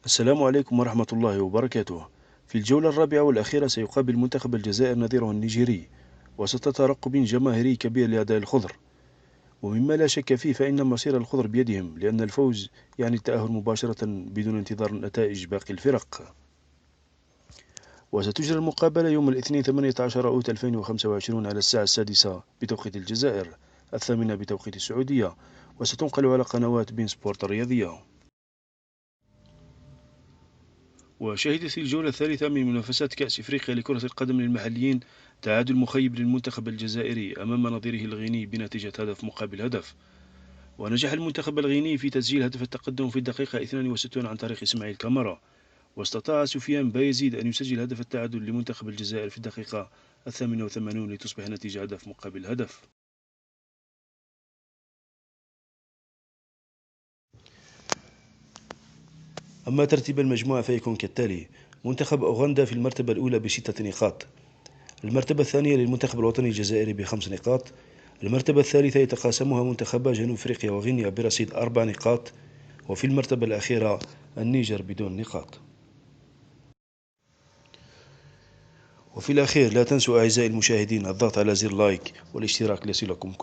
السلام عليكم ورحمة الله وبركاته. في الجولة الرابعة والأخيرة سيقابل منتخب الجزائر نظيره النيجيري وسط ترقب جماهيري كبير لأداء الخضر، ومما لا شك فيه فإن مصير الخضر بيدهم، لأن الفوز يعني التأهل مباشرة بدون انتظار نتائج باقي الفرق. وستجرى المقابلة يوم الاثنين 18 أوت 2025 على الساعة 6 بتوقيت الجزائر، 8 بتوقيت السعودية، وستنقل على قنوات بين سبورت الرياضية. وشهدت الجولة الثالثة من منافسات كأس إفريقيا لكرة القدم للمحليين تعادل مخيب للمنتخب الجزائري أمام نظيره الغيني بنتيجة هدف مقابل هدف. ونجح المنتخب الغيني في تسجيل هدف التقدم في الدقيقة 62 عن طريق إسماعيل كامارا، واستطاع سفيان بايزيد أن يسجل هدف التعادل لمنتخب الجزائر في الدقيقة 88 لتصبح النتيجة هدف مقابل هدف. أما ترتيب المجموعة فيكون كالتالي: منتخب أوغندا في المرتبة الأولى ب6 نقاط، المرتبة الثانية للمنتخب الوطني الجزائري ب5 نقاط، المرتبة الثالثة يتقاسمها منتخبا جنوب أفريقيا وغينيا برصيد 4 نقاط، وفي المرتبة الأخيرة النيجر بدون نقاط. وفي الأخير لا تنسوا أعزائي المشاهدين الضغط على زر لايك والاشتراك ليصلكم كل